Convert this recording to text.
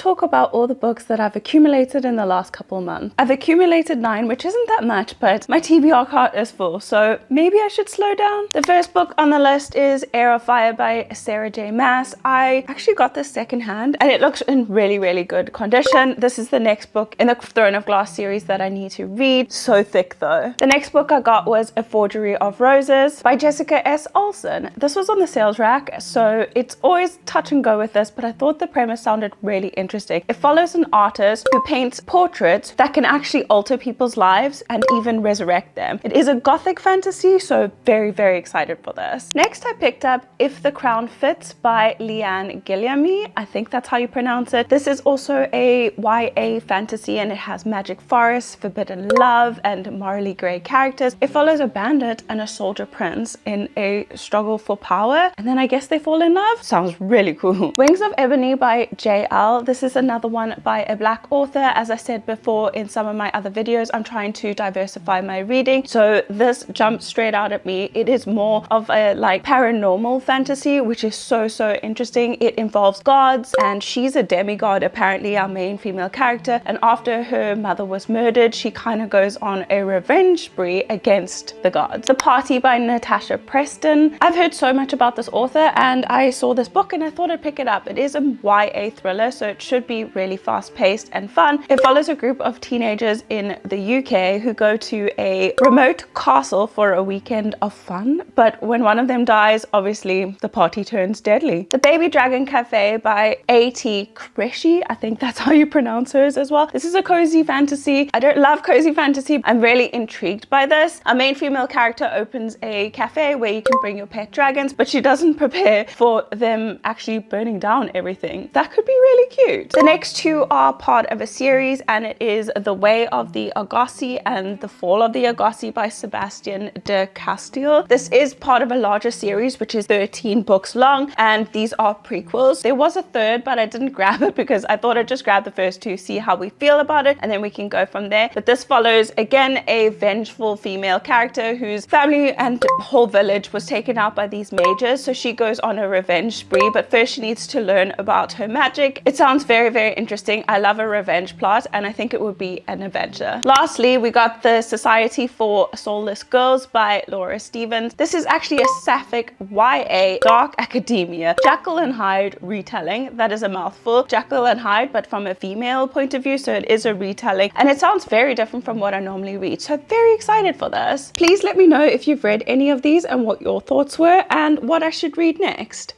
talk about all the books that I've accumulated in the last couple months. I've accumulated 9, which isn't that much, but my TBR cart is full, so maybe I should slow down. The first book on the list is Heir of Fire by Sarah J Maas. I actually got this secondhand and it looks in really, really good condition. This is the next book in the Throne of Glass series that I need to read. So thick though. The next book I got was A Forgery of Roses by Jessica S. Olsen. This was on the sales rack, so it's always touch and go with this, but I thought the premise sounded really interesting. It follows an artist who paints portraits that can actually alter people's lives and even resurrect them. It is a gothic fantasy, so very, very excited for this. Next I picked up If the Crown Fits by Leanne Guillamy. I think that's how you pronounce it. This is also a YA fantasy and it has magic forests, forbidden love, and morally grey characters. It follows a bandit and a soldier prince in a struggle for power, and then I guess they fall in love. Sounds really cool. Wings of Ebony by JL. This is another one by a black author. As I said before in some of my other videos, I'm trying to diversify my reading, so this jumped straight out at me. It is more of a like paranormal fantasy, which is so interesting. It involves gods and she's a demigod, apparently, our main female character, and after her mother was murdered, she kind of goes on a revenge spree against the gods. The Party by Natasha Preston. I've heard so much about this author and I saw this book and I thought I'd pick it up. It is a YA thriller, so it should be really fast-paced and fun. It follows a group of teenagers in the UK who go to a remote castle for a weekend of fun, but when one of them dies, obviously the party turns deadly. The Baby Dragon Cafe by A.T. Qureshi. I think that's how you pronounce hers as well. This is a cozy fantasy. I don't love cozy fantasy. I'm really intrigued by this. Our main female character opens a cafe where you can bring your pet dragons, but she doesn't prepare for them actually burning down everything. That could be really cute. The next two are part of a series and it is The Way of the Argosy and The Fall of the Argosy by Sebastian de Castile. This is part of a larger series which is 13 books long, and these are prequels. There was a third, but I didn't grab it because I thought I'd just grab the first two, see how we feel about it, and then we can go from there. But this follows again a vengeful female character whose family and whole village was taken out by these mages, so she goes on a revenge spree, but first she needs to learn about her magic. It sounds very, very interesting. I love a revenge plot and I think it would be an adventure. Lastly, we got The Society for Soulless Girls by Laura Stevens. This is actually a sapphic YA dark academia Jekyll and Hyde retelling. That is a mouthful. Jekyll and Hyde, but from a female point of view, so it is a retelling and it sounds very different from what I normally read, so I'm very excited for this. Please let me know if you've read any of these and what your thoughts were and what I should read next.